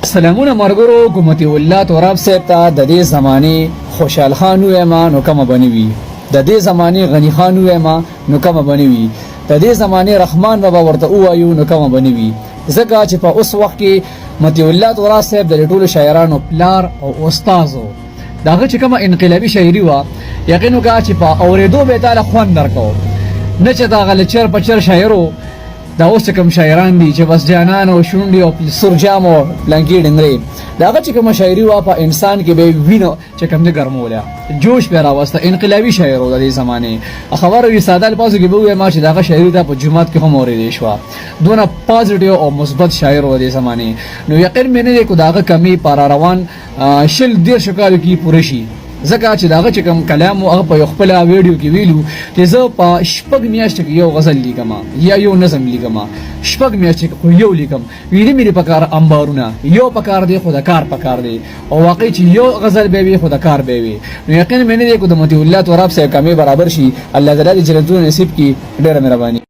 سلامونه مرګرو حکومت الله توراب صاحب ته د دې زمانه خوشحال خان وېما نو کوم بنوي د دې زمانه غنی خان وېما نو کوم بنوي د دې زمانه رحمان بابا ورته وایو نو کوم بنوي زکه چې په اوس وخت کې متي الله توراب صاحب د ټولو شاعرانو پلار او استادو داغه چې کومه انقلابي شاعري وا یقینو کا چې په اوریدو به تعالی خوان درکو نه چې دا غل چر پچر شاعرو دا اوس کوم شاعران دي چې بس جانان او شونډي او سرجام او بلانکی ډنګري داغه چې کوم شاعري وا په انسان کې به وینو چې کوم نه ګرموله جوش پیرا واسطه انقلابي شاعرو د دې زمانه خبر وی ساده الفاظو کې به وای ما چې داغه شاعري ته په جمعات کې هم اورېدې شو دونه پازټیو او مثبت شاعر و دې زمانه نو یقین مې نه کو داغه کمی پر روان شل ډیر شکایت کی پوره شي زکه چې داغه چې کوم کلام او په خپل ویډیو کې ویلو چې زه په شپږ میاشت کې یو غزل لیکم یا یو نظم لیکم شپږ میاشت کې یو لیکم ویلې مې په کار انبارونه یو په کار دی خو د کار په کار دی او واقعي چې یو غزل به وي خو د کار به وي نو یقین مې نه دی کو د متي الله توراب سره کمی برابر شي الله تعالی دې جنتونه نصیب کړي ډېر مهرباني